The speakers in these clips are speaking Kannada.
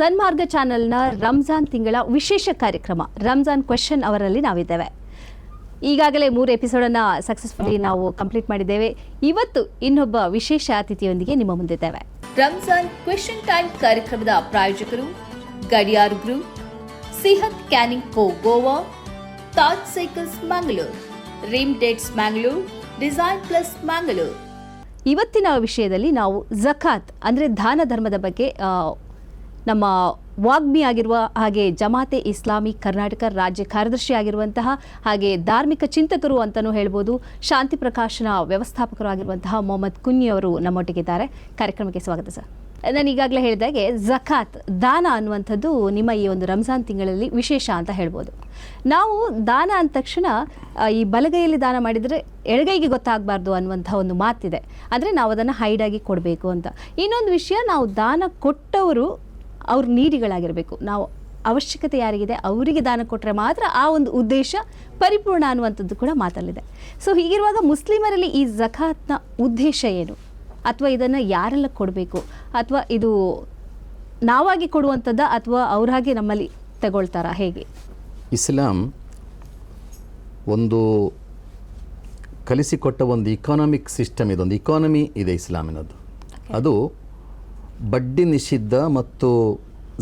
ಸನ್ಮಾರ್ಗ ಚಾನೆಲ್ನ ರಂಜಾನ್ ತಿಂಗಳ ವಿಶೇಷ ಕಾರ್ಯಕ್ರಮ ರಂಜಾನ್ ಕ್ವೆಶ್ಚನ್ ಅವರಲ್ಲಿ ನಾವಿದ್ದೇವೆ. ಈಗಾಗಲೇ 3 ಎಪಿಸೋಡನ್ನು ಸಕ್ಸಸ್ಫುಲಿ ನಾವು ಕಂಪ್ಲೀಟ್ ಮಾಡಿದ್ದೇವೆ. ಇವತ್ತು ಇನ್ನೊಬ್ಬ ವಿಶೇಷ ಅತಿಥಿಯೊಂದಿಗೆ ನಿಮ್ಮ ಮುಂದಿದ್ದೇವೆ. ರಂಜಾನ್ ಕ್ವೆಶ್ಚನ್ ಟೈಮ್ ಕಾರ್ಯಕ್ರಮದ ಪ್ರಾಯೋಜಕರು Gadiyar group, Sihat canning co Goa, Taj cycles Mangalore, Reem dates Mangalore, design plus Mangalore. ಇವತ್ತಿನ ವಿಷಯದಲ್ಲಿ ನಾವು ಜಕಾತ್ ಅಂದರೆ ದಾನ ಧರ್ಮದ ಬಗ್ಗೆ ನಮ್ಮ ವಾಗ್ಮಿ ಆಗಿರುವ ಹಾಗೆ ಜಮಾತೆ ಇಸ್ಲಾಮಿ ಕರ್ನಾಟಕ ರಾಜ್ಯ ಕಾರ್ಯದರ್ಶಿ ಆಗಿರುವಂತಹ ಹಾಗೆ ಧಾರ್ಮಿಕ ಚಿಂತಕರು ಅಂತಲೂ ಹೇಳ್ಬೋದು, ಶಾಂತಿ ಪ್ರಕಾಶನ ವ್ಯವಸ್ಥಾಪಕರು ಆಗಿರುವಂತಹ ಮೊಹಮ್ಮದ್ ಕುನ್ನಿ ಅವರು ನಮ್ಮೊಟ್ಟಿಗಿದ್ದಾರೆ. ಕಾರ್ಯಕ್ರಮಕ್ಕೆ ಸ್ವಾಗತ ಸರ್. ನಾನು ಈಗಾಗಲೇ ಹೇಳಿದಾಗೆ ಜಕಾತ್ ದಾನ ಅನ್ನುವಂಥದ್ದು ನಿಮ್ಮ ಈ ಒಂದು ರಂಜಾನ್ ತಿಂಗಳಲ್ಲಿ ವಿಶೇಷ ಅಂತ ಹೇಳ್ಬೋದು. ನಾವು ದಾನ ಅಂದ ತಕ್ಷಣ ಈ ಬಲಗೈಯಲ್ಲಿ ದಾನ ಮಾಡಿದರೆ ಎಡಗೈಗೆ ಗೊತ್ತಾಗಬಾರ್ದು ಅನ್ನುವಂಥ ಒಂದು ಮಾತಿದೆ. ಅಂದರೆ ನಾವು ಅದನ್ನು ಹೈಡಾಗಿ ಕೊಡಬೇಕು ಅಂತ. ಇನ್ನೊಂದು ವಿಷಯ, ನಾವು ದಾನ ಕೊಟ್ಟವರು ಅವ್ರ ನೀಡಿಗಳಾಗಿರಬೇಕು. ನಾವು ಅವಶ್ಯಕತೆ ಯಾರಿಗಿದೆ ಅವರಿಗೆ ದಾನ ಕೊಟ್ಟರೆ ಮಾತ್ರ ಆ ಒಂದು ಉದ್ದೇಶ ಪರಿಪೂರ್ಣ ಅನ್ನುವಂಥದ್ದು ಕೂಡ ಮಾತಲ್ಲಿದೆ. ಸೊ ಹೀಗಿರುವಾಗ ಮುಸ್ಲಿಮರಲ್ಲಿ ಈ ಜಕಾತ್ನ ಉದ್ದೇಶ ಏನು, ಅಥವಾ ಇದನ್ನು ಯಾರೆಲ್ಲ ಕೊಡಬೇಕು, ಅಥವಾ ಇದು ನಾವಾಗಿ ಕೊಡುವಂಥದ್ದು ಅಥವಾ ಅವರಾಗಿ ನಮ್ಮಲ್ಲಿ ತಗೊಳ್ತಾರಾ, ಹೇಗೆ? ಇಸ್ಲಾಂ ಒಂದು ಕಲಿಸಿಕೊಟ್ಟ ಒಂದು ಇಕಾನಮಿಕ್ ಸಿಸ್ಟಮ್ ಇದೆ, ಒಂದು ಇಕಾನಮಿ ಇದೆ ಇಸ್ಲಾಮಿನದ್ದು. ಅದು ಬಡ್ಡಿ ನಿಷಿದ್ಧ ಮತ್ತು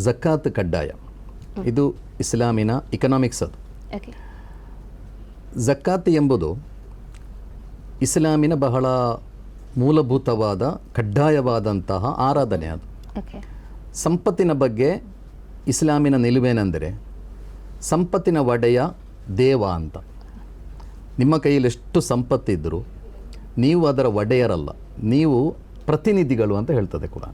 ಜಕಾತ್ ಕಡ್ಡಾಯ. ಇದು ಇಸ್ಲಾಮಿನ ಇಕನಾಮಿಕ್ಸ್. ಅದು ಜಕಾತ್ ಎಂಬುದು ಇಸ್ಲಾಮಿನ ಬಹಳ ಮೂಲಭೂತವಾದ ಕಡ್ಡಾಯವಾದಂತಹ ಆರಾಧನೆ. ಅದು ಸಂಪತ್ತಿನ ಬಗ್ಗೆ ಇಸ್ಲಾಮಿನ ನಿಲುವೇನೆಂದರೆ ಸಂಪತ್ತಿನ ಒಡೆಯ ದೇವ ಅಂತ. ನಿಮ್ಮ ಕೈಯಲ್ಲಿ ಎಷ್ಟು ಸಂಪತ್ತಿದ್ದರೂ ನೀವು ಅದರ ಒಡೆಯರಲ್ಲ, ನೀವು ಪ್ರತಿನಿಧಿಗಳು ಅಂತ ಹೇಳ್ತದೆ ಕೂಡ.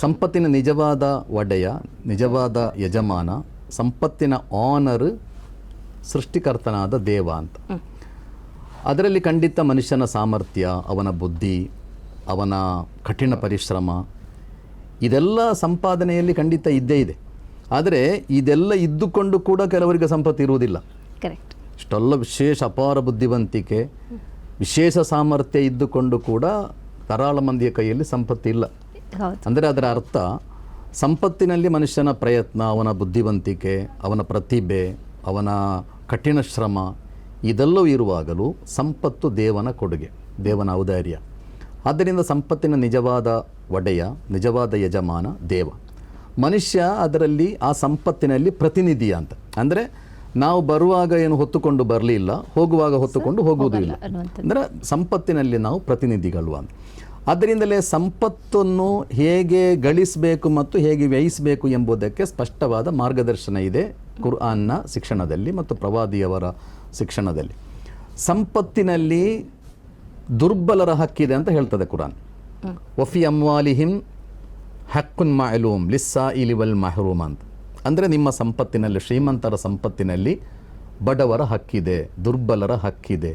ಸಂಪತ್ತಿನ ನಿಜವಾದ ಒಡೆಯ, ನಿಜವಾದ ಯಜಮಾನ, ಸಂಪತ್ತಿನ ಆನರ್ ಸೃಷ್ಟಿಕರ್ತನಾದ ದೇವ ಅಂತ. ಅದರಲ್ಲಿ ಖಂಡಿತ ಮನುಷ್ಯನ ಸಾಮರ್ಥ್ಯ, ಅವನ ಬುದ್ಧಿ, ಅವನ ಕಠಿಣ ಪರಿಶ್ರಮ, ಇದೆಲ್ಲ ಸಂಪಾದನೆಯಲ್ಲಿ ಖಂಡಿತ ಇದ್ದೇ ಇದೆ. ಆದರೆ ಇದೆಲ್ಲ ಇದ್ದುಕೊಂಡು ಕೂಡ ಕೆಲವರಿಗೆ ಸಂಪತ್ತು ಇರುವುದಿಲ್ಲ. ಇಷ್ಟೆಲ್ಲ ವಿಶೇಷ ಅಪಾರ ಬುದ್ಧಿವಂತಿಕೆ, ವಿಶೇಷ ಸಾಮರ್ಥ್ಯ ಇದ್ದುಕೊಂಡು ಕೂಡ ಧಾರಾಳ ಮಂದಿಯ ಕೈಯಲ್ಲಿ ಸಂಪತ್ತಿಲ್ಲ. ಅಂದರೆ ಅದರ ಅರ್ಥ ಸಂಪತ್ತಿನಲ್ಲಿ ಮನುಷ್ಯನ ಪ್ರಯತ್ನ, ಅವನ ಬುದ್ಧಿವಂತಿಕೆ, ಅವನ ಪ್ರತಿಭೆ, ಅವನ ಕಠಿಣ ಶ್ರಮ ಇದೆಲ್ಲವೂ ಇರುವಾಗಲೂ ಸಂಪತ್ತು ದೇವನ ಕೊಡುಗೆ, ದೇವನ ಔದಾರ್ಯ. ಆದ್ದರಿಂದ ಸಂಪತ್ತಿನ ನಿಜವಾದ ಒಡೆಯ, ನಿಜವಾದ ಯಜಮಾನ ದೇವ. ಮನುಷ್ಯ ಅದರಲ್ಲಿ ಆ ಸಂಪತ್ತಿನಲ್ಲಿ ಪ್ರತಿನಿಧಿ ಅಂತ. ಅಂದರೆ ನಾವು ಬರುವಾಗ ಏನು ಹೊತ್ತುಕೊಂಡು ಬರಲಿಲ್ಲ, ಹೋಗುವಾಗ ಹೊತ್ತುಕೊಂಡು ಹೋಗುವುದಿಲ್ಲ. ಅಂದರೆ ಸಂಪತ್ತಿನಲ್ಲಿ ನಾವು ಪ್ರತಿನಿಧಿಗಳು ಅಂತ. ಅದರಿಂದಲೇ ಸಂಪತ್ತನ್ನು ಹೇಗೆ ಗಳಿಸಬೇಕು ಮತ್ತು ಹೇಗೆ ವ್ಯಯಿಸಬೇಕು ಎಂಬುದಕ್ಕೆ ಸ್ಪಷ್ಟವಾದ ಮಾರ್ಗದರ್ಶನ ಇದೆ ಕುರ್ಆನ್ನ ಶಿಕ್ಷಣದಲ್ಲಿ ಮತ್ತು ಪ್ರವಾದಿಯವರ ಶಿಕ್ಷಣದಲ್ಲಿ. ಸಂಪತ್ತಿನಲ್ಲಿ ದುರ್ಬಲರ ಹಕ್ಕಿದೆ ಅಂತ ಹೇಳ್ತದೆ ಕುರಾನ್. ವಫಿ ಅಮ್ವಾಲಿಹಿಮ್ ಹಕ್ಕುನ್ ಮಾಲೂಮ್ ಲಿಸ್ಸಾಯಿಲಿ ವಲ್ ಮಹರೂಮ್ ಅಂತ. ಅಂದರೆ ನಿಮ್ಮ ಸಂಪತ್ತಿನಲ್ಲಿ, ಶ್ರೀಮಂತರ ಸಂಪತ್ತಿನಲ್ಲಿ ಬಡವರ ಹಕ್ಕಿದೆ, ದುರ್ಬಲರ ಹಕ್ಕಿದೆ.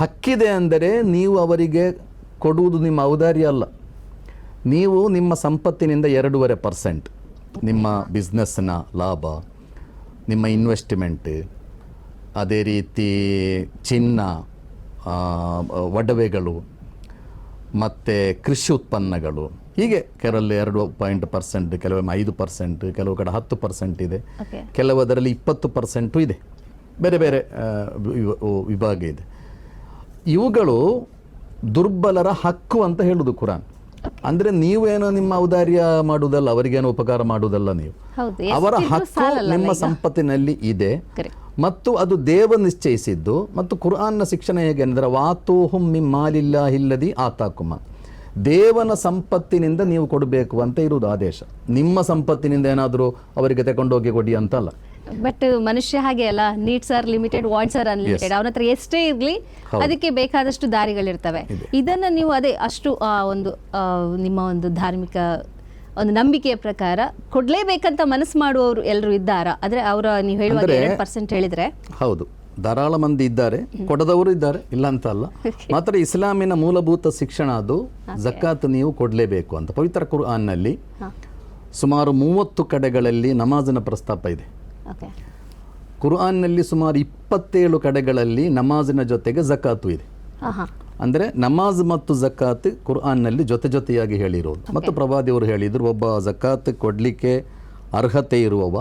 ಹಕ್ಕಿದೆ ಅಂದರೆ ನೀವು ಅವರಿಗೆ ಕೊಡುವುದು ನಿಮ್ಮ ಔದಾರ್ಯ ಅಲ್ಲ. ನೀವು ನಿಮ್ಮ ಸಂಪತ್ತಿನಿಂದ 2.5% ನಿಮ್ಮ ಬಿಸ್ನೆಸ್ನ ಲಾಭ, ನಿಮ್ಮ ಇನ್ವೆಸ್ಟ್ಮೆಂಟ್, ಅದೇ ರೀತಿ ಚಿನ್ನ, ಒಡವೆಗಳು ಮತ್ತು ಕೃಷಿ ಉತ್ಪನ್ನಗಳು, ಹೀಗೆ ಕೆಲವಲ್ಲಿ 2% ಕೆಲವೊಮ್ಮೆ 5%, ಕೆಲವು ಕಡೆ 10% ಇದೆ, ಕೆಲವದರಲ್ಲಿ 20% ಇದೆ. ಬೇರೆ ಬೇರೆ ವಿಭಾಗ ಇದೆ. ಇವುಗಳು ದುರ್ಬಲರ ಹಕ್ಕು ಅಂತ ಹೇಳುವುದು ಕುರಾನ್. ಅಂದರೆ ನೀವೇನೋ ನಿಮ್ಮ ಔದಾರ್ಯ ಮಾಡುವುದಲ್ಲ, ಅವರಿಗೇನೋ ಉಪಕಾರ ಮಾಡುವುದಲ್ಲ, ನೀವು ಅವರ ಹಕ್ಕು ನಿಮ್ಮ ಸಂಪತ್ತಿನಲ್ಲಿ ಇದೆ ಮತ್ತು ಅದು ದೇವ ನಿಶ್ಚಯಿಸಿದ್ದು. ಮತ್ತು ಕುರ್ಆನ್ನ ಶಿಕ್ಷಣ ಹೇಗೆ ಅಂದರೆ ವಾತೂಹುಂ ಮಿನ್ ಮಾಲಿಲ್ಲಾಹಿಲ್ಲದಿ ಆತಾಕುಮ, ದೇವನ ಸಂಪತ್ತಿನಿಂದ ನೀವು ಕೊಡಬೇಕು ಅಂತ ಇರುವುದು ಆದೇಶ. ನಿಮ್ಮ ಸಂಪತ್ತಿನಿಂದ ಏನಾದರೂ ಅವರಿಗೆ ತಗೊಂಡೋಗಿ ಕೊಡಿ ಅಂತಲ್ಲ. ಬಟ್ ಮನುಷ್ಯ ಹಾಗೆ ಅಲ್ಲ, needs are limited, wants are unlimited. ಅವನ ಹತ್ರ ಎಷ್ಟೇ ಇರಲಿ ಅದಕ್ಕೆ ಬೇಕಾದಷ್ಟು ದಾರಿಗಳಿರ್ತವೆ. ಇದನ್ನು ನೀವು ಅದೇ ಅಷ್ಟು ಒಂದು ನಿಮ್ಮ ಒಂದು ಧಾರ್ಮಿಕ ಒಂದು ನಂಬಿಕೆಯ ಪ್ರಕಾರ ಕೊಡಲೇಬೇಕಂತ ಮನಸ್ಸು ಮಾಡುವವರು ಎಲ್ಲರೂ ಇದ್ದಾರಾ? ಅಂದರೆ ಅವರ ನೀವು ಹೇಳುವಾಗ 2% ಹೇಳಿದರೆ ಹೌದು, ಧಾರಾಳ ಮಂದಿ ಇದ್ದಾರೆ, ಕೊಡದವರು ಇದ್ದಾರೆ, ಇಲ್ಲ ಅಂತ ಅಲ್ಲ. ಮಾತ್ರ ಇಸ್ಲಾಮಿನ ಮೂಲಭೂತ ಶಿಕ್ಷಣ ಅದು ಜಕಾತ್ ನೀವು ಕೊಡಲೇಬೇಕು ಅಂತ. ಪವಿತ್ರ ಕುರ್ಆನ್ನಲ್ಲಿ ಸುಮಾರು 30 ಕಡೆಗಳಲ್ಲಿ ನಮಾಜಿನ ಪ್ರಸ್ತಾಪ ಇದೆ. ಕುರ್ಆನ್ನಲ್ಲಿ ಸುಮಾರು 27 ಕಡೆಗಳಲ್ಲಿ ನಮಾಜಿನ ಜೊತೆಗೆ ಜಕಾತು ಇದೆ. ಅಂದರೆ ನಮಾಜ್ ಮತ್ತು ಜಕಾತ್ ಕುರ್ಆನ್ನಲ್ಲಿ ಜೊತೆ ಜೊತೆಯಾಗಿ ಹೇಳಿರೋದು. ಮತ್ತು ಪ್ರವಾದಿಯವರು ಹೇಳಿದರು, ಒಬ್ಬ ಜಕಾತ್ ಕೊಡಲಿಕ್ಕೆ ಅರ್ಹತೆ ಇರುವವ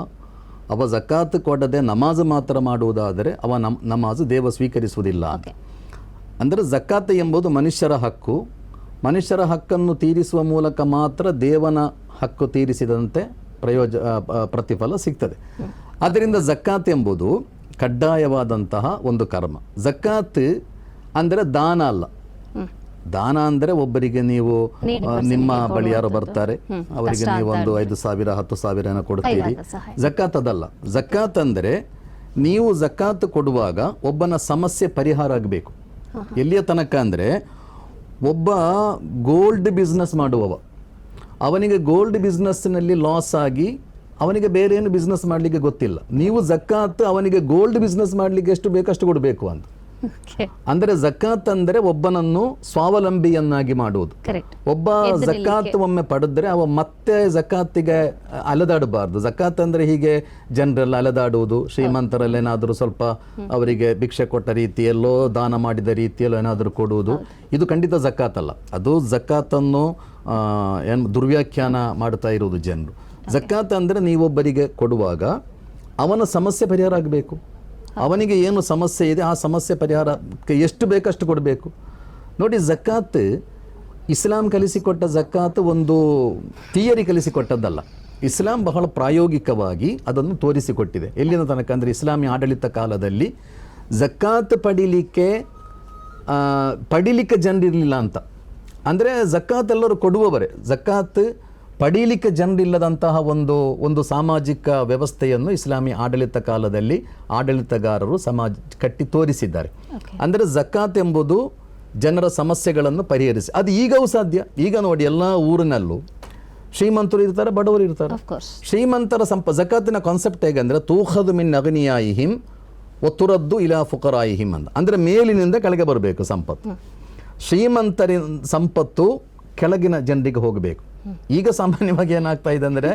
ಅವ ಜಕಾತ್ ಕೊಡದೆ ನಮಾಜ್ ಮಾತ್ರ ಮಾಡುವುದಾದರೆ ಅವ ನಮಾಜ್ ದೇವ ಸ್ವೀಕರಿಸುವುದಿಲ್ಲ ಅಂತ. ಅಂದರೆ ಜಕಾತ್ ಎಂಬುದು ಮನುಷ್ಯರ ಹಕ್ಕು. ಮನುಷ್ಯರ ಹಕ್ಕನ್ನು ತೀರಿಸುವ ಮೂಲಕ ಮಾತ್ರ ದೇವನ ಹಕ್ಕು ತೀರಿಸಿದಂತೆ ಪ್ರತಿಫಲ ಸಿಗ್ತದೆ. ಆದ್ದರಿಂದ ಜಕಾತ್ ಎಂಬುದು ಕಡ್ಡಾಯವಾದಂತಹ ಒಂದು ಕರ್ಮ. ಜಕಾತ್ ಅಂದರೆ ದಾನ ಅಲ್ಲ. ದಾನ ಅಂದರೆ ಒಬ್ಬರಿಗೆ ನೀವು ನಿಮ್ಮ ಬಳಿ ಯಾರೋ ಬರ್ತಾರೆ, ಅವರಿಗೆ ನೀವು ಒಂದು 5,000 10,000 ಕೊಡ್ತೀರಿ. ಜಕಾತ್ ಅದಲ್ಲ. ಜಕಾತ್ ಅಂದರೆ ನೀವು ಜಕಾತ್ ಕೊಡುವಾಗ ಒಬ್ಬನ ಸಮಸ್ಯೆ ಪರಿಹಾರ ಆಗಬೇಕು. ಎಲ್ಲಿಯ ತನಕ ಅಂದರೆ, ಒಬ್ಬ ಗೋಲ್ಡ್ ಬಿಸ್ನೆಸ್ ಮಾಡುವವ, ಅವನಿಗೆ ಗೋಲ್ಡ್ ಬಿಸ್ನೆಸ್ನಲ್ಲಿ ಲಾಸ್ ಆಗಿ ಅವನಿಗೆ ಬೇರೆ ಏನು ಬಿಸ್ನೆಸ್ ಮಾಡಲಿಕ್ಕೆ ಗೊತ್ತಿಲ್ಲ. ನೀವು ಜಕಾತ್ ಅವನಿಗೆ ಗೋಲ್ಡ್ ಬಿಸ್ನೆಸ್ ಮಾಡಲಿಕ್ಕೆ ಎಷ್ಟು ಬೇಕಷ್ಟು ಕೊಡಬೇಕು ಅಂತ. ಅಂದರೆ ಜಕಾತ್ ಅಂದರೆ ಒಬ್ಬನನ್ನು ಸ್ವಾವಲಂಬಿಯನ್ನಾಗಿ ಮಾಡುವುದು. ಒಬ್ಬ ಜಕಾತ್ ಒಮ್ಮೆ ಪಡೆದ್ರೆ ಅವ ಮತ್ತೆ ಜಕಾತಿಗೆ ಅಲೆದಾಡಬಾರ್ದು. ಜಕಾತ್ ಅಂದರೆ ಹೀಗೆ ಜನರೆಲ್ಲ ಅಲೆದಾಡುವುದು, ಶ್ರೀಮಂತರಲ್ಲೇನಾದರೂ ಸ್ವಲ್ಪ ಅವರಿಗೆ ಭಿಕ್ಷೆ ಕೊಟ್ಟ ರೀತಿಯಲ್ಲೋ ದಾನ ಮಾಡಿದ ರೀತಿಯಲ್ಲೋ ಏನಾದರೂ ಕೊಡುವುದು, ಇದು ಖಂಡಿತ ಜಕಾತ್ ಅಲ್ಲ. ಅದು ಜಕಾತನ್ನು ಏನು ದುರ್ವ್ಯಾಖ್ಯಾನ ಮಾಡ್ತಾ ಇರುವುದು ಜನರು. ಜಕಾತ್ ಅಂದರೆ ನೀವೊಬ್ಬರಿಗೆ ಕೊಡುವಾಗ ಅವನ ಸಮಸ್ಯೆ ಪರಿಹಾರ ಆಗಬೇಕು. ಅವನಿಗೆ ಏನು ಸಮಸ್ಯೆ ಇದೆ ಆ ಸಮಸ್ಯೆ ಪರಿಹಾರಕ್ಕೆ ಎಷ್ಟು ಬೇಕಷ್ಟು ಕೊಡಬೇಕು. ನೋಡಿ, ಜಕಾತ್ ಇಸ್ಲಾಂ ಕಲಿಸಿಕೊಟ್ಟ ಜಕಾತ್ ಒಂದು ಥಿಯರಿ ಕಲಿಸಿಕೊಟ್ಟದ್ದಲ್ಲ. ಇಸ್ಲಾಂ ಬಹಳ ಪ್ರಾಯೋಗಿಕವಾಗಿ ಅದನ್ನು ತೋರಿಸಿಕೊಟ್ಟಿದೆ. ಎಲ್ಲಿನ ತನಕ ಅಂದರೆ, ಇಸ್ಲಾಮಿ ಆಡಳಿತ ಕಾಲದಲ್ಲಿ ಜಕಾತ್ ಪಡಿಲಿಕ್ಕೆ ಜನರಿರಲಿಲ್ಲ ಅಂತ. ಅಂದರೆ ಜಕಾತ್ ಎಲ್ಲರೂ ಕೊಡುವವರೇ. ಜಕಾತ್ ಪಡೀಲಿಕ್ಕೆ ಜನರಿಲ್ಲದಂತಹ ಒಂದು ಸಾಮಾಜಿಕ ವ್ಯವಸ್ಥೆಯನ್ನು ಇಸ್ಲಾಮಿ ಆಡಳಿತ ಕಾಲದಲ್ಲಿ ಆಡಳಿತಗಾರರು ಕಟ್ಟಿ ತೋರಿಸಿದ್ದಾರೆ. ಅಂದರೆ ಜಕಾತ್ ಎಂಬುದು ಜನರ ಸಮಸ್ಯೆಗಳನ್ನು ಪರಿಹರಿಸಿ, ಅದು ಈಗವೂ ಸಾಧ್ಯ. ಈಗ ನೋಡಿ, ಎಲ್ಲ ಊರಿನಲ್ಲೂ ಶ್ರೀಮಂತರು ಇರ್ತಾರೆ, ಬಡವರು ಇರ್ತಾರೆ. ಶ್ರೀಮಂತರ ಜಕಾತಿನ ಕಾನ್ಸೆಪ್ಟ್ ಹೇಗೆಂದರೆ, ತೂಖದು ಮಿನ್ ಅಗ್ನಿಯಾಯಿಹಿಂ ಒತ್ತುರದ್ದು ಇಲಾ ಫುಕರಾಯಿಹಿಂ ಅಂತ. ಅಂದರೆ ಮೇಲಿನಿಂದ ಕೆಳಗೆ ಬರಬೇಕು ಸಂಪತ್ತು. ಶ್ರೀಮಂತರ ಸಂಪತ್ತು ಕೆಳಗಿನ ಜನರಿಗೆ ಹೋಗಬೇಕು. ಈಗ ಸಾಮಾನ್ಯವಾಗಿ ಏನಾಗ್ತಾ ಇದೆ ಅಂದರೆ,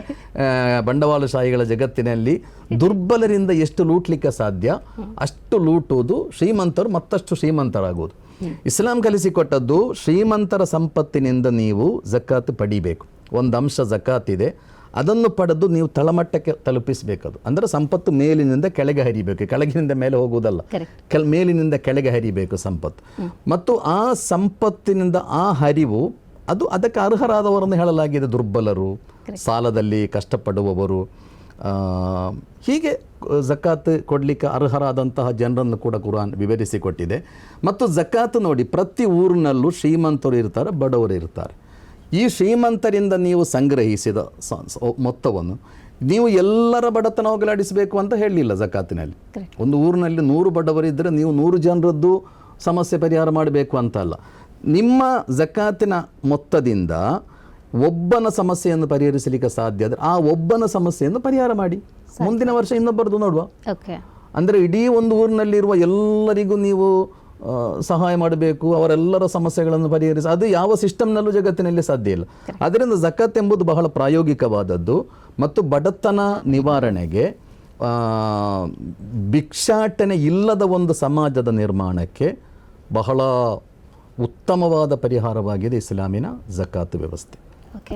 ಬಂಡವಾಳಶಾಹಿಗಳ ಜಗತ್ತಿನಲ್ಲಿ ದುರ್ಬಲರಿಂದ ಎಷ್ಟು ಲೂಟ್ಲಿಕ್ಕೆ ಸಾಧ್ಯ ಅಷ್ಟು ಲೂಟುವುದು, ಶ್ರೀಮಂತರು ಮತ್ತಷ್ಟು ಶ್ರೀಮಂತರಾಗುವುದು. ಇಸ್ಲಾಂ ಕಲಿಸಿಕೊಟ್ಟದ್ದು, ಶ್ರೀಮಂತರ ಸಂಪತ್ತಿನಿಂದ ನೀವು ಜಕಾತ್ ಪಡಿಬೇಕು. ಒಂದು ಅಂಶ ಜಕಾತ್ ಇದೆ, ಅದನ್ನು ಪಡೆದು ನೀವು ತಳಮಟ್ಟಕ್ಕೆ ತಲುಪಿಸಬೇಕದು. ಅಂದರೆ ಸಂಪತ್ತು ಮೇಲಿನಿಂದ ಕೆಳಗೆ ಹರಿಬೇಕು, ಕೆಳಗಿನಿಂದ ಮೇಲೆ ಹೋಗುವುದಲ್ಲ, ಮೇಲಿನಿಂದ ಕೆಳಗೆ ಹರಿಬೇಕು ಸಂಪತ್ತು. ಮತ್ತು ಆ ಸಂಪತ್ತಿನಿಂದ ಆ ಹರಿವು ಅದು ಅದಕ್ಕೆ ಅರ್ಹರಾದವರನ್ನು ಹೇಳಲಾಗಿದೆ. ದುರ್ಬಲರು, ಸಾಲದಲ್ಲಿ ಕಷ್ಟಪಡುವವರು, ಹೀಗೆ ಜಕಾತ್ ಕೊಡಲಿಕ್ಕೆ ಅರ್ಹರಾದಂತಹ ಜನರನ್ನು ಕೂಡ ಕುರಾನ್ ವಿವರಿಸಿಕೊಟ್ಟಿದೆ. ಮತ್ತು ಜಕಾತ್ ನೋಡಿ, ಪ್ರತಿ ಊರಿನಲ್ಲೂ ಶ್ರೀಮಂತರು ಇರ್ತಾರೆ, ಬಡವರು ಇರ್ತಾರೆ. ಈ ಶ್ರೀಮಂತರಿಂದ ನೀವು ಸಂಗ್ರಹಿಸಿದ ಮೊತ್ತವನ್ನು ನೀವು ಎಲ್ಲರ ಬಡತನ ಹೋಗಲಾಡಿಸಬೇಕು ಅಂತ ಹೇಳಲಿಲ್ಲ ಜಕಾತಿನಲ್ಲಿ. ಒಂದು ಊರಿನಲ್ಲಿ 100 ಬಡವರಿದ್ದರೆ ನೀವು 100 ಜನರದ್ದು ಸಮಸ್ಯೆ ಪರಿಹಾರ ಮಾಡಬೇಕು ಅಂತ ಅಲ್ಲ. ನಿಮ್ಮ ಜಕಾತಿನ ಮೊತ್ತದಿಂದ ಒಬ್ಬನ ಸಮಸ್ಯೆಯನ್ನು ಪರಿಹರಿಸಲಿಕ್ಕೆ ಸಾಧ್ಯ ಆದರೆ ಆ ಒಬ್ಬನ ಸಮಸ್ಯೆಯನ್ನು ಪರಿಹಾರ ಮಾಡಿ, ಮುಂದಿನ ವರ್ಷ ಇನ್ನೊಬ್ಬರದು ನೋಡುವ. ಅಂದರೆ ಇಡೀ ಒಂದು ಊರಿನಲ್ಲಿರುವ ಎಲ್ಲರಿಗೂ ನೀವು ಸಹಾಯ ಮಾಡಬೇಕು, ಅವರೆಲ್ಲರ ಸಮಸ್ಯೆಗಳನ್ನು ಪರಿಹರಿಸಿ, ಅದು ಯಾವ ಸಿಸ್ಟಮ್ನಲ್ಲೂ ಜಗತ್ತಿನಲ್ಲಿ ಸಾಧ್ಯ ಇಲ್ಲ. ಅದರಿಂದ ಜಕಾತ್ ಎಂಬುದು ಬಹಳ ಪ್ರಾಯೋಗಿಕವಾದದ್ದು ಮತ್ತು ಬಡತನ ನಿವಾರಣೆಗೆ, ಭಿಕ್ಷಾಟನೆ ಇಲ್ಲದ ಒಂದು ಸಮಾಜದ ನಿರ್ಮಾಣಕ್ಕೆ ಬಹಳ ಉತ್ತಮವಾದ ಪರಿಹಾರವಾಗಿದೆ ಇಸ್ಲಾಮಿನ ಜಕಾತ್ ವ್ಯವಸ್ಥೆ. ಓಕೆ,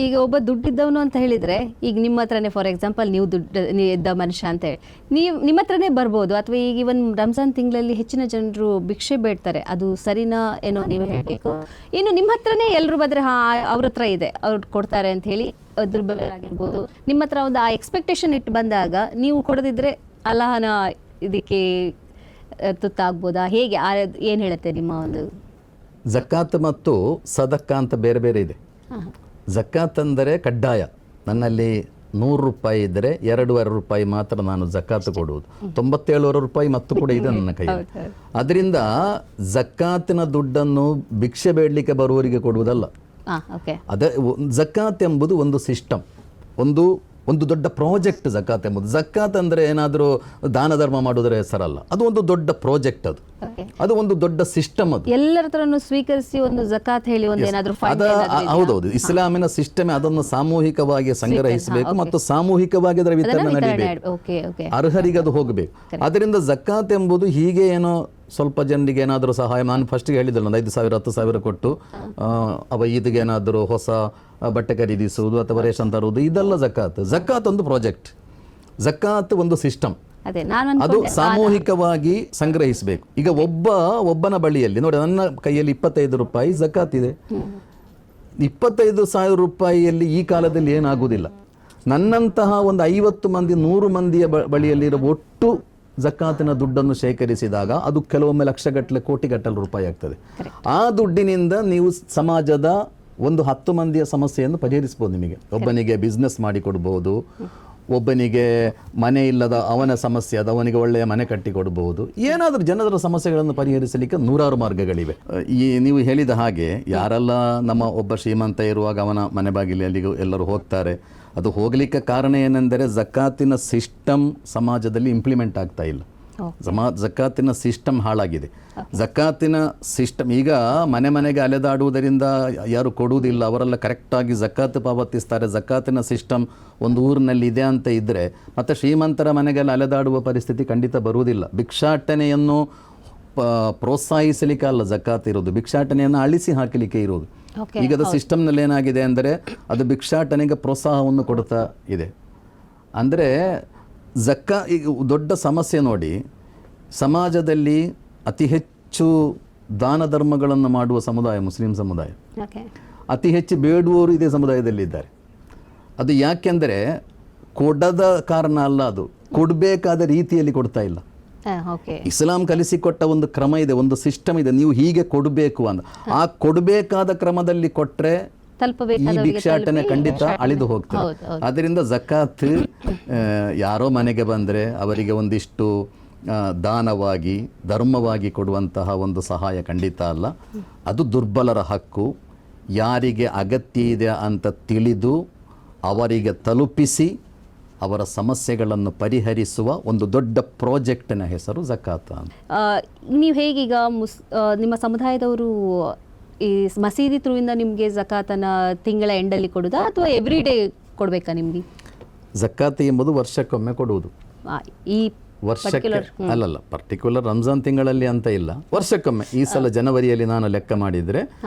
ಈಗ ಒಬ್ಬ ದುಡ್ಡಿದ್ದವನು ಅಂತ ಹೇಳಿದರೆ, ಈಗ ನಿಮ್ಮ ಹತ್ರನೇ ಫಾರ್ ಎಕ್ಸಾಂಪಲ್ ನೀವು ದುಡ್ಡು ಇದ್ದ ಮನುಷ್ಯ ಅಂತೇಳಿ ನಿಮ್ಮ ಹತ್ರನೇ ಬರ್ಬೋದು, ಅಥವಾ ಈಗ ಇವನ್ ರಂಜಾನ್ ತಿಂಗಳಲ್ಲಿ ಹೆಚ್ಚಿನ ಜನರು ಭಿಕ್ಷೆ ಬೇಡ್ತಾರೆ, ಅದು ಸರಿನಾ ಏನೋ ನೀವು ಹೇಳಬೇಕು. ಇನ್ನು ನಿಮ್ಮ ಹತ್ರನೇ ಎಲ್ಲರೂ ಬಂದರೆ ಅವ್ರ ಹತ್ರ ಇದೆ, ಅವ್ರು ಕೊಡ್ತಾರೆ ಅಂತ ಹೇಳಿ ದುರ್ಬಲರಾಗಿರ್ಬೋದು, ನಿಮ್ಮ ಹತ್ರ ಒಂದು ಆ ಎಕ್ಸ್ಪೆಕ್ಟೇಷನ್ ಇಟ್ಟು ಬಂದಾಗ ನೀವು ಕೊಡದಿದ್ರೆ ಅಲ್ಲಾಹನ ಇದಕ್ಕೆ ತುತ್ತಾಗ್ಬೋದಾ, ಹೇಗೆ ಏನು ಹೇಳುತ್ತೆ ನಿಮ್ಮ ಒಂದು? ಜಕಾತ್ ಮತ್ತು ಸದಕ್ಕ ಅಂತ ಬೇರೆ ಬೇರೆ ಇದೆ. ಜಕಾತ್ ಅಂದರೆ ಕಡ್ಡಾಯ, ನನ್ನಲ್ಲಿ 100 ರೂಪಾಯಿ ಇದ್ದರೆ 2.5 ರೂಪಾಯಿ ಮಾತ್ರ ನಾನು ಜಕಾತ್ ಕೊಡುವುದು. 97 ರೂಪಾಯಿ ಮತ್ತು ಕೂಡ ಇದೆ ನನ್ನ ಕೈಯಲ್ಲಿ. ಅದರಿಂದ ಜಕಾತಿನ ದುಡ್ಡನ್ನು ಭಿಕ್ಷೆ ಬೇಡಲಿಕ್ಕೆ ಬರುವವರಿಗೆ ಕೊಡುವುದಲ್ಲ. ಅದೇ ಜಕಾತ್ ಎಂಬುದು ಒಂದು ಸಿಸ್ಟಮ್, ಒಂದು ದೊಡ್ಡ ಪ್ರಾಜೆಕ್ಟ್. ಜಕಾತ್ ಎಂಬುದು, ಜಕಾತ್ ಅಂದರೆ ಏನಾದರೂ ದಾನ ಧರ್ಮ ಮಾಡೋದರ ಹೆಸರಲ್ಲ, ಅದು ಒಂದು ದೊಡ್ಡ ಪ್ರಾಜೆಕ್ಟ್, ಅದು ಒಂದು ದೊಡ್ಡ ಸಿಸ್ಟಮ್. ಅದು ಎಲ್ಲರ ಹತ್ರನೂ ಸ್ವೀಕರಿಸಿ ಒಂದು ಜಕಾತ್ ಹೇಳಿ ಒಂದು ಏನಾದರೂ ಹೌದೌದು, ಇಸ್ಲಾಮಿನ ಸಿಸ್ಟಮ್ ಅದನ್ನು ಸಾಮೂಹಿಕವಾಗಿ ಸಂಗ್ರಹಿಸಬೇಕು ಮತ್ತು ಸಾಮೂಹಿಕವಾಗಿ ಅದರ ವಿತರಣೆ ನಡೀಬೇಕು, ಅರ್ಹರಿಗೆ ಅದು ಹೋಗಬೇಕು. ಅದರಿಂದ ಜಕಾತ್ ಎಂಬುದು ಹೀಗೆ ಏನೋ ಸ್ವಲ್ಪ ಜನರಿಗೆ ಏನಾದರೂ ಸಹಾಯ, ನಾನು ಫಸ್ಟಿಗೆ ಹೇಳಿದ್ದಲ್ಲ, ಒಂದು 5,000 10,000 ಕೊಟ್ಟು ಅವ ಇದಕ್ಕೆ ಏನಾದರೂ ಹೊಸ ಬಟ್ಟೆ ಖರೀದಿಸುವುದು ಅಥವಾ ರೇಷನ್ ತರುವುದು, ಇದೆಲ್ಲ ಜಕಾತ್. ಜಕಾತ್ ಒಂದು ಪ್ರಾಜೆಕ್ಟ್, ಜಕಾತ್ ಒಂದು ಸಿಸ್ಟಮ್, ಅದೇ ನಾನು ಅದು ಸಾಮೂಹಿಕವಾಗಿ ಸಂಗ್ರಹಿಸಬೇಕು. ಈಗ ಒಬ್ಬನ ಬಳಿಯಲ್ಲಿ ನೋಡಿ, ನನ್ನ ಕೈಯಲ್ಲಿ 25 ರೂಪಾಯಿ ಜಕಾತ್ ಇದೆ. 25,000 ರೂಪಾಯಿಯಲ್ಲಿ ಈ ಕಾಲದಲ್ಲಿ ಏನಾಗುವುದಿಲ್ಲ. ನನ್ನಂತಹ ಒಂದು 50 ಮಂದಿ 100 ಮಂದಿಯ ಬಳಿಯಲ್ಲಿರೋ ಒಟ್ಟು ಜಕಾತಿನ ದುಡ್ಡನ್ನು ಶೇಖರಿಸಿದಾಗ ಅದು ಕೆಲವೊಮ್ಮೆ ಲಕ್ಷಗಟ್ಟಲೆ ಕೋಟಿಗಟ್ಟಲೆ ರೂಪಾಯಿ ಆಗ್ತದೆ. ಆ ದುಡ್ಡಿನಿಂದ ನೀವು ಸಮಾಜದ ಒಂದು 10 ಮಂದಿಯ ಸಮಸ್ಯೆಯನ್ನು ಪರಿಹರಿಸಬಹುದು. ನಿಮಗೆ ಒಬ್ಬನಿಗೆ ಬಿಸ್ನೆಸ್ ಮಾಡಿ ಕೊಡಬಹುದು, ಒಬ್ಬನಿಗೆ ಮನೆ ಇಲ್ಲದ ಅವನ ಸಮಸ್ಯೆ ಅದು ಅವನಿಗೆ ಒಳ್ಳೆಯ ಮನೆ ಕಟ್ಟಿ ಕೊಡಬಹುದು. ಏನಾದರೂ ಜನರ ಸಮಸ್ಯೆಗಳನ್ನು ಪರಿಹರಿಸಲಿಕ್ಕೆ ನೂರಾರು ಮಾರ್ಗಗಳಿವೆ. ನೀವು ಹೇಳಿದ ಹಾಗೆ ಯಾರೆಲ್ಲ ನಮ್ಮ ಒಬ್ಬ ಶ್ರೀಮಂತ ಇರುವಾಗ ಅವನ ಮನೆ ಬಾಗಿಲಲ್ಲಿ ಎಲ್ಲರೂ ಹೋಗ್ತಾರೆ. ಅದು ಹೋಗಲಿಕ್ಕೆ ಕಾರಣ ಏನೆಂದರೆ ಜಕಾತಿನ ಸಿಸ್ಟಮ್ ಸಮಾಜದಲ್ಲಿ ಇಂಪ್ಲಿಮೆಂಟ್ ಆಗ್ತಾ ಇಲ್ಲ. ಜಕಾತಿನ ಸಿಸ್ಟಮ್ ಹಾಳಾಗಿದೆ. ಜಕಾತಿನ ಸಿಸ್ಟಮ್ ಈಗ ಮನೆಗೆ ಅಲೆದಾಡುವುದರಿಂದ ಯಾರು ಕೊಡುವುದಿಲ್ಲ, ಅವರೆಲ್ಲ ಕರೆಕ್ಟಾಗಿ ಜಕಾತ್ ಪಾವತಿಸ್ತಾರೆ. ಜಕಾತಿನ ಸಿಸ್ಟಮ್ ಒಂದು ಊರಿನಲ್ಲಿ ಇದೆ ಅಂತ ಇದ್ದರೆ ಮತ್ತು ಶ್ರೀಮಂತರ ಮನೆಗೆಲ್ಲ ಅಲೆದಾಡುವ ಪರಿಸ್ಥಿತಿ ಖಂಡಿತ ಬರುವುದಿಲ್ಲ. ಭಿಕ್ಷಾಟನೆಯನ್ನು ಪ್ರೋತ್ಸಾಹಿಸಲಿಕ್ಕೆ ಅಲ್ಲ ಜಕಾತ್ ಇರೋದು, ಭಿಕ್ಷಾಟನೆಯನ್ನು ಅಳಿಸಿ ಹಾಕಲಿಕ್ಕೆ ಇರೋದು. ಈಗದ ಸಿಸ್ಟಮ್ನಲ್ಲಿ ಏನಾಗಿದೆ ಅಂದರೆ ಅದು ಭಿಕ್ಷಾಟನೆಗೆ ಪ್ರೋತ್ಸಾಹವನ್ನು ಕೊಡ್ತಾ ಇದೆ. ಅಂದರೆ ಈಗ ದೊಡ್ಡ ಸಮಸ್ಯೆ ನೋಡಿ, ಸಮಾಜದಲ್ಲಿ ಅತಿ ಹೆಚ್ಚು ದಾನ ಧರ್ಮಗಳನ್ನು ಮಾಡುವ ಸಮುದಾಯ ಮುಸ್ಲಿಂ ಸಮುದಾಯ, ಅತಿ ಹೆಚ್ಚು ಬೇಡುವವರು ಇದೇ ಸಮುದಾಯದಲ್ಲಿದ್ದಾರೆ. ಅದು ಯಾಕೆಂದರೆ ಕೊಡದ ಕಾರಣ ಅಲ್ಲ, ಅದು ಕೊಡಬೇಕಾದ ರೀತಿಯಲ್ಲಿ ಕೊಡ್ತಾ ಇಲ್ಲ. ಇಸ್ಲಾಂ ಕಲಿಸಿಕೊಟ್ಟ ಒಂದು ಕ್ರಮ ಇದೆ, ಒಂದು ಸಿಸ್ಟಮ್ ಇದೆ, ನೀವು ಹೀಗೆ ಕೊಡಬೇಕು ಅಂತ. ಆ ಕೊಡಬೇಕಾದ ಕ್ರಮದಲ್ಲಿ ಕೊಟ್ಟರೆ ಈ ಭಿಕ್ಷಾಟನೆ ಖಂಡಿತ ಅಳಿದು ಹೋಗ್ತದೆ. ಅದರಿಂದ ಜಕಾತ್ ಯಾರೋ ಮನೆಗೆ ಬಂದರೆ ಅವರಿಗೆ ಒಂದಿಷ್ಟು ದಾನವಾಗಿ ಧರ್ಮವಾಗಿ ಕೊಡುವಂತಹ ಒಂದು ಸಹಾಯ ಖಂಡಿತ ಅಲ್ಲ. ಅದು ದುರ್ಬಲರ ಹಕ್ಕು. ಯಾರಿಗೆ ಅಗತ್ಯ ಇದೆ ಅಂತ ತಿಳಿದು ಅವರಿಗೆ ತಲುಪಿಸಿ ಅವರ ಸಮಸ್ಯೆಗಳನ್ನು ಪರಿಹರಿಸುವ ಒಂದು ದೊಡ್ಡ ಪ್ರಾಜೆಕ್ಟಿನ ಹೆಸರು ಜಕಾತ್. ನೀವು ಹೇಗೀಗ ನಿಮ್ಮ ಸಮುದಾಯದವರು ಈ ಮಸೀದಿ ಥ್ರೂಯಿಂದ ನಿಮಗೆ ಜಕಾತನ ತಿಂಗಳ ಎಂಡಲ್ಲಿ ಕೊಡುದಾ ಅಥವಾ ಎವ್ರಿ ಡೇ ಕೊಡಬೇಕಾ ನಿಮಗೆ? ಜಕಾತ್ ಎಂಬುದು ವರ್ಷಕ್ಕೊಮ್ಮೆ ಕೊಡುವುದು. ಈ ವರ್ಷಕ್ಕೆ ಅಲ್ಲಲ್ಲ, ಪರ್ಟಿಕ್ಯುಲರ್ ರಂಜಾನ್ ತಿಂಗಳಲ್ಲಿ ಅಂತ ಇಲ್ಲ, ವರ್ಷಕ್ಕೊಮ್ಮೆ. ಈ ಸಲ ಜನವರಿಯಲ್ಲಿ ನಾನು ಲೆಕ್ಕ ಮಾಡಿದರೆ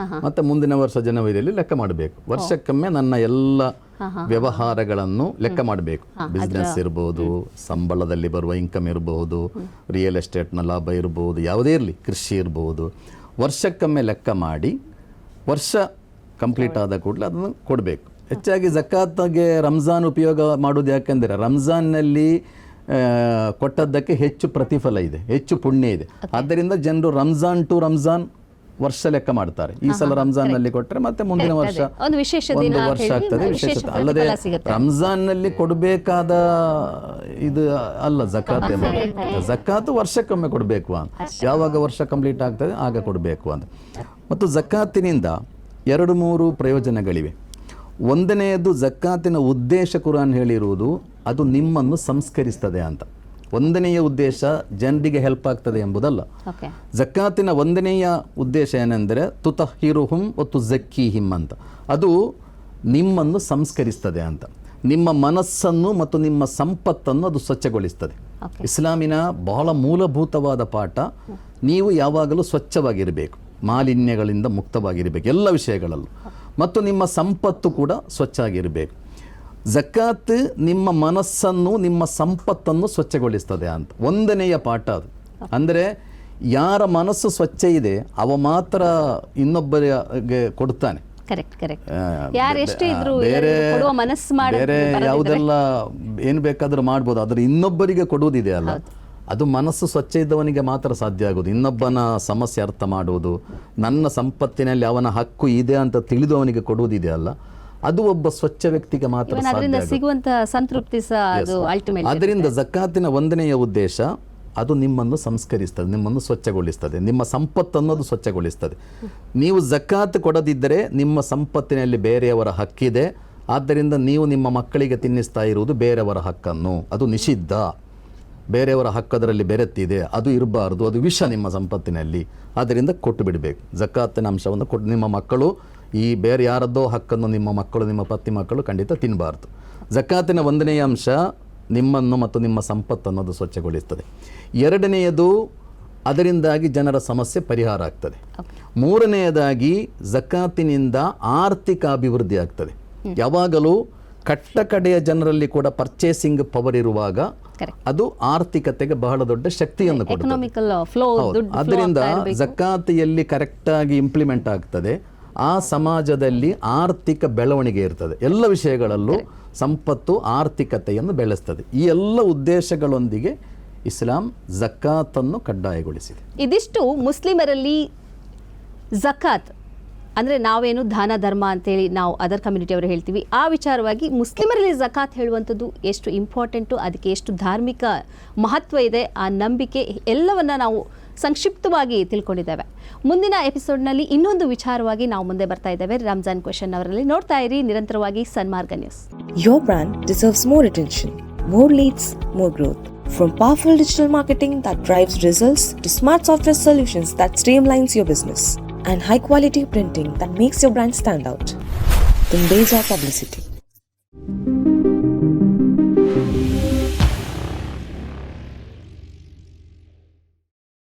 ಮತ್ತೆ ಮುಂದಿನ ವರ್ಷ ಜನವರಿಯಲ್ಲಿ ಲೆಕ್ಕ ಮಾಡಬೇಕು. ವರ್ಷಕ್ಕೊಮ್ಮೆ ನನ್ನ ಎಲ್ಲ ವ್ಯವಹಾರಗಳನ್ನು ಲೆಕ್ಕ ಮಾಡಬೇಕು. ಬಿಸ್ನೆಸ್ ಇರ್ಬೋದು, ಸಂಬಳದಲ್ಲಿ ಬರುವ ಇನ್ಕಮ್ ಇರಬಹುದು, ರಿಯಲ್ ಎಸ್ಟೇಟ್ನ ಲಾಭ ಇರಬಹುದು, ಯಾವುದೇ ಇರಲಿ, ಕೃಷಿ ಇರಬಹುದು. ವರ್ಷಕ್ಕೊಮ್ಮೆ ಲೆಕ್ಕ ಮಾಡಿ ವರ್ಷ ಕಂಪ್ಲೀಟ್ ಆದ ಕೂಡಲೇ ಅದನ್ನು ಕೊಡಬೇಕು. ಹೆಚ್ಚಾಗಿ ಜಕಾತ್ಗೆ ರಂಜಾನ್ ಉಪಯೋಗ ಮಾಡೋದು ಯಾಕೆಂದರೆ ರಂಜಾನ್ನಲ್ಲಿ ಕೊಟ್ಟದ್ದಕ್ಕೆ ಹೆಚ್ಚು ಪ್ರತಿಫಲ ಇದೆ, ಹೆಚ್ಚು ಪುಣ್ಯ ಇದೆ. ಆದ್ದರಿಂದ ಜನರು ರಂಜಾನ್ ಟು ರಂಜಾನ್ ವರ್ಷ ಲೆಕ್ಕ ಮಾಡ್ತಾರೆ. ಈ ಸಲ ರಂಜಾನ್ನಲ್ಲಿ ಕೊಟ್ಟರೆ ಮತ್ತೆ ಮುಂದಿನ ವರ್ಷ ಒಂದು ವರ್ಷ ಆಗ್ತದೆ. ವಿಶೇಷ ಅಲ್ಲದೆ ರಂಜಾನ್ನಲ್ಲಿ ಕೊಡಬೇಕಾದ ಇದು ಅಲ್ಲ ಜಕಾತ್ ಎಂಬುದು. ಜಕಾತ್ ವರ್ಷಕ್ಕೊಮ್ಮೆ ಕೊಡಬೇಕು ಅಂತ, ಯಾವಾಗ ವರ್ಷ ಕಂಪ್ಲೀಟ್ ಆಗ್ತದೆ ಆಗ ಕೊಡಬೇಕು ಅಂತ. ಮತ್ತು ಜಕಾತಿನಿಂದ 2-3 ಪ್ರಯೋಜನಗಳಿವೆ. ಒಂದನೆಯದು, ಜಕಾತಿನ ಉದ್ದೇಶ ಕುರಾನ್ ಹೇಳಿರುವುದು ಅದು ನಿಮ್ಮನ್ನು ಸಂಸ್ಕರಿಸ್ತದೆ ಅಂತ. ಒಂದನೆಯ ಉದ್ದೇಶ ಜನರಿಗೆ ಹೆಲ್ಪ್ ಆಗ್ತದೆ ಎಂಬುದಲ್ಲ. ಜಕಾತಿನ ಒಂದನೆಯ ಉದ್ದೇಶ ಏನೆಂದರೆ ತುತಹಿರುಹುಂ ವ ತುಜಕ್ಕಿಹಿಂ ಅಂತ. ಅದು ನಿಮ್ಮನ್ನು ಸಂಸ್ಕರಿಸ್ತದೆ ಅಂತ. ನಿಮ್ಮ ಮನಸ್ಸನ್ನು ಮತ್ತು ನಿಮ್ಮ ಸಂಪತ್ತನ್ನು ಅದು ಸ್ವಚ್ಛಗೊಳಿಸ್ತದೆ. ಇಸ್ಲಾಮಿನ ಬಹಳ ಮೂಲಭೂತವಾದ ಪಾಠ, ನೀವು ಯಾವಾಗಲೂ ಸ್ವಚ್ಛವಾಗಿರಬೇಕು, ಮಾಲಿನ್ಯಗಳಿಂದ ಮುಕ್ತವಾಗಿರಬೇಕು ಎಲ್ಲ ವಿಷಯಗಳಲ್ಲೂ, ಮತ್ತು ನಿಮ್ಮ ಸಂಪತ್ತು ಕೂಡ ಸ್ವಚ್ಛ ಆಗಿರಬೇಕು. ಜಕಾತ್ ನಿಮ್ಮ ಮನಸ್ಸನ್ನು ನಿಮ್ಮ ಸಂಪತ್ತನ್ನು ಸ್ವಚ್ಛಗೊಳಿಸ್ತದೆ ಅಂತ ಒಂದನೆಯ ಪಾಠ ಅದು. ಅಂದರೆ ಯಾರ ಮನಸ್ಸು ಸ್ವಚ್ಛ ಇದೆ ಅವ ಮಾತ್ರ ಇನ್ನೊಬ್ಬರಿಗೆ ಕೊಡ್ತಾನೆ. ಬೇರೆ ಯಾವುದೆಲ್ಲ ಏನು ಬೇಕಾದರೂ ಮಾಡ್ಬೋದು, ಆದರೆ ಇನ್ನೊಬ್ಬರಿಗೆ ಕೊಡುವುದಿದೆ ಅಲ್ಲ, ಅದು ಮನಸ್ಸು ಸ್ವಚ್ಛ ಇದ್ದವನಿಗೆ ಮಾತ್ರ ಸಾಧ್ಯ ಆಗೋದು. ಇನ್ನೊಬ್ಬನ ಸಮಸ್ಯೆ ಅರ್ಥ ಮಾಡುವುದು, ನನ್ನ ಸಂಪತ್ತಿನಲ್ಲಿ ಅವನ ಹಕ್ಕು ಇದೆ ಅಂತ ತಿಳಿದು ಅವನಿಗೆ ಕೊಡುವುದಿದೆ ಅಲ್ಲ, ಅದು ಒಬ್ಬ ಸ್ವಚ್ಛ ವ್ಯಕ್ತಿಗೆ ಮಾತ್ರ ಸಾಧ್ಯ. ಅದರಿಂದ ಜಕಾತಿನ ಒಂದನೆಯ ಉದ್ದೇಶ ಅದು ನಿಮ್ಮನ್ನು ಸಂಸ್ಕರಿಸ್ತದೆ, ನಿಮ್ಮನ್ನು ಸ್ವಚ್ಛಗೊಳಿಸ್ತದೆ, ನಿಮ್ಮ ಸಂಪತ್ತನ್ನು ಅದು ಸ್ವಚ್ಛಗೊಳಿಸ್ತದೆ. ನೀವು ಜಕಾತ್ ಕೊಡದಿದ್ದರೆ ನಿಮ್ಮ ಸಂಪತ್ತಿನಲ್ಲಿ ಬೇರೆಯವರ ಹಕ್ಕಿದೆ, ಆದ್ದರಿಂದ ನೀವು ನಿಮ್ಮ ಮಕ್ಕಳಿಗೆ ತಿನ್ನಿಸ್ತಾ ಇರುವುದು ಬೇರೆಯವರ ಹಕ್ಕನ್ನು, ಅದು ನಿಷಿದ್ಧ. ಬೇರೆಯವರ ಹಕ್ಕದರಲ್ಲಿ ಬೆರೆತಿದೆ, ಅದು ಇರಬಾರ್ದು, ಅದು ವಿಷ ನಿಮ್ಮ ಸಂಪತ್ತಿನಲ್ಲಿ. ಆದ್ದರಿಂದ ಕೊಟ್ಟು ಬಿಡಬೇಕು ಜಕಾತಿನ ಅಂಶವನ್ನು. ನಿಮ್ಮ ಮಕ್ಕಳು ಈ ಬೇರೆ ಯಾರದ್ದೋ ಹಕ್ಕನ್ನು ನಿಮ್ಮ ಮಕ್ಕಳು, ನಿಮ್ಮ ಪತಿ ಮಕ್ಕಳು ಖಂಡಿತ ತಿನ್ನಬಾರ್ದು. ಜಕಾತಿನ ಒಂದನೆಯ ಅಂಶ ನಿಮ್ಮನ್ನು ಮತ್ತು ನಿಮ್ಮ ಸಂಪತ್ತನ್ನು ಅದು ಸ್ವಚ್ಛಗೊಳಿಸ್ತದೆ. ಎರಡನೆಯದು ಅದರಿಂದಾಗಿ ಜನರ ಸಮಸ್ಯೆ ಪರಿಹಾರ ಆಗ್ತದೆ. ಮೂರನೆಯದಾಗಿ ಜಕಾತಿನಿಂದ ಆರ್ಥಿಕ ಅಭಿವೃದ್ಧಿ ಆಗ್ತದೆ. ಯಾವಾಗಲೂ ಕಟ್ಟಕಡೆಯ ಜನರಲ್ಲಿ ಕೂಡ ಪರ್ಚೇಸಿಂಗ್ ಪವರ್ ಇರುವಾಗ ಅದು ಆರ್ಥಿಕತೆಗೆ ಬಹಳ ದೊಡ್ಡ ಶಕ್ತಿಯನ್ನು ಕೊಡುತ್ತದೆ. ಅದರಿಂದ ಜಕಾತಿಯಲ್ಲಿ ಕರೆಕ್ಟಾಗಿ ಇಂಪ್ಲಿಮೆಂಟ್ ಆಗ್ತದೆ, ಆ ಸಮಾಜದಲ್ಲಿ ಆರ್ಥಿಕ ಬೆಳವಣಿಗೆ ಇರ್ತದೆ. ಎಲ್ಲ ವಿಷಯಗಳಲ್ಲೂ ಸಂಪತ್ತು ಆರ್ಥಿಕತೆಯನ್ನು ಬೆಳೆಸ್ತದೆ. ಈ ಎಲ್ಲ ಉದ್ದೇಶಗಳೊಂದಿಗೆ ಇಸ್ಲಾಂ ಜಕಾತನ್ನು ಕಡ್ಡಾಯಗೊಳಿಸಿದೆ. ಇದಿಷ್ಟು ಮುಸ್ಲಿಮರಲ್ಲಿ ಜಕಾತ್ ಅಂದರೆ ನಾವೇನು ದಾನ ಧರ್ಮ ಅಂತೇಳಿ ನಾವು ಅದರ್ ಕಮ್ಯುನಿಟಿ ಅವರು ಹೇಳ್ತೀವಿ, ಆ ವಿಚಾರವಾಗಿ ಮುಸ್ಲಿಮರಲ್ಲಿ ಜಕಾತ್ ಹೇಳುವಂಥದ್ದು ಎಷ್ಟು ಇಂಪಾರ್ಟೆಂಟು, ಅದಕ್ಕೆ ಎಷ್ಟು ಧಾರ್ಮಿಕ ಮಹತ್ವ ಇದೆ, ಆ ನಂಬಿಕೆ ಎಲ್ಲವನ್ನ ನಾವು ಸಂಕ್ಷಿಪ್ತವಾಗಿ ತಿಳ್ಕೊಂಡಿದ್ದೇವೆ. ಮುಂದಿನ ಎಪಿಸೋಡ್ನಲ್ಲಿ ಇನ್ನೊಂದು ವಿಚಾರವಾಗಿ ನಾವು ಮುಂದೆ ಬರ್ತಾ ಇದ್ದೇವೆ. ರಂಜಾನ್ ಕ್ವೆಶ್ಚನ್ ಅವರಲ್ಲಿ ನೋಡ್ತಾ ಇರಿ ನಿರಂತರವಾಗಿ ಸನ್ಮಾರ್ಗ news. Your brand deserves more attention, more leads, more growth. From powerful digital marketing that drives results to smart software solutions that streamlines your business and high quality printing that makes your brand stand out. Tumbeza Publicity.